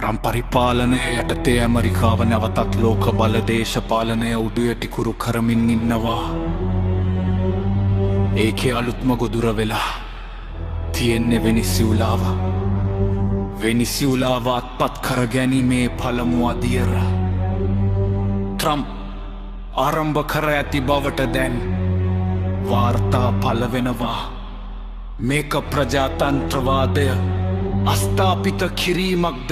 රම් පරිපාලනය යටතේ ඇමරිකාව නැවතත් ලෝක බල දේශපාලනය උඩුයටිකුරු කරමින් ඉන්නවා. ඒකේ අලුත්ම ගොදුර වෙලා තියෙන්නේ වෙනිසියුලාව. වෙනිසියුලාව අත්පත් කර ගැනීමේ පළමු අදියර ට්‍රම්ප් ආරම්භ කර ඇති බවට දැන් වාර්තා පළ වෙනවා. මේක ප්‍රජාතන්ත්‍රවාදය අස්ථාපිත කිරීමක්ද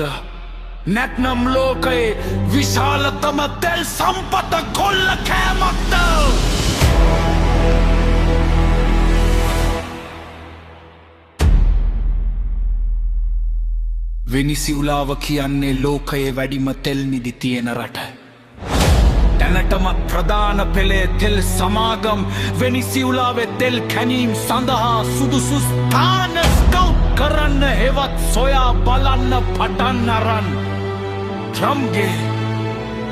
නැත්නම් ලෝකයේ විශාලතම තෙල් සම්පත කොල්ල කෑමක්ද? වෙනිසියුලාව කියන්නේ ලෝකයේ වැඩිම තෙල් නිදි තියෙන රට. දැනටම ප්‍රධාන පෙළේ තෙල් සමාගම් වෙනිසියුලාවේ තෙල් කැනීම් සඳහා සුදුසු ස්ථාන ස්කවුට් කරන්න හෙවත් සොයා බලන්න පටන් අරන් ට්‍රම්ප්ගේ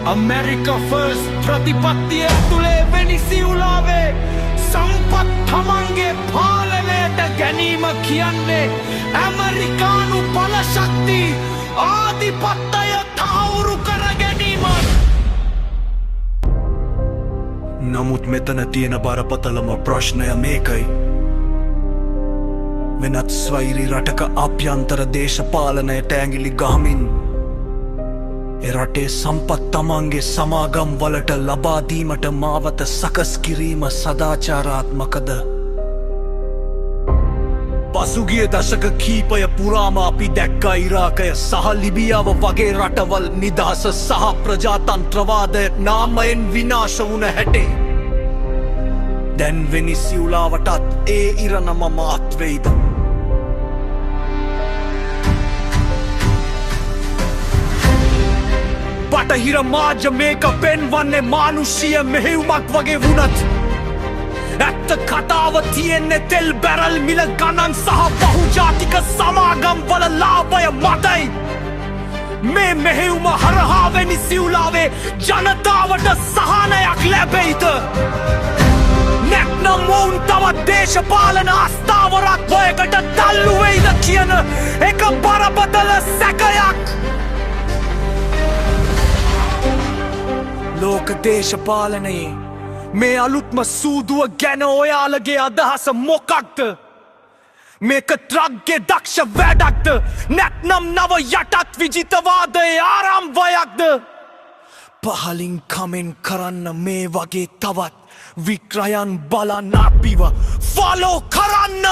අමෙරිකා ෆර්ස්ට් ප්‍රතිපත්තිය තුලේ වෙනිසියුලාවේ සම්පත් තමන්ගේ පාලනයට ගැනීම කියන්නේ ඇමරිකානු බලශක්ති ආධිපත්‍යය තහවුරු කර ගැනීමයි. නමුත් මෙතන තියෙන බරපතලම ප්‍රශ්නය මේකයි. වෙනත් ස්වෛරී රටක අභ්‍යන්තර දේශපාලනයට ඇඟිලි ගහමින් එරටේ සම්පත් තමන්ගේ සමාගම් වලට ලබාදීමට මාවත සකස් කිරීම සදාචාරාත්මකද? පසුගිය දශක කීපය පුරාම අපි දැක්ක ඉරාකය සහ ලිබියාව වගේ රටවල් නිදහස සහ ප්‍රජාතන්ත්‍රවාදය නාමයෙන් විනාශ වුණ හැටේ. දැන් වෙනිසියුලාවටත් ඒ ඉරණම මාත් වෙයිද? බටහිර මාධ්‍ය මේක පෙන්වන්නේ මානුෂීය මෙහෙයුමක් වගේ වුණත් ඇත්ත කතාව තියෙන්නේ තෙල් බැරල් මිල ගණන් සහ බහුජාතික සමාගම් වල ලාභය මතයි. මේ මෙහෙයුම හරහා වෙනිසියුලාවේ ජනතාවට සහනයක් ලැබෙයිද? නැත්නම් ඔවුන් තවත් දේශපාලන අස්ථාවරත්වයකට තල්ලු වෙයිද කියන එක බරපතල සැකයක්. ලෝක දේශපාලනයේ මේ අලුත්ම සූදුව ගැන ඔයාලගේ අදහස මොකක්ද? මේක ට්‍රක්ගේ දක්ෂ වැඩක්ද? නැත්නම් නව යටත් විජිතවාදයේ ආරම්භයක්ද? පහලින් කමෙන්ට් කරන්න මේ වගේ තවත් වික්‍රයන් බලන්න අපිව ෆලෝ කරන්න.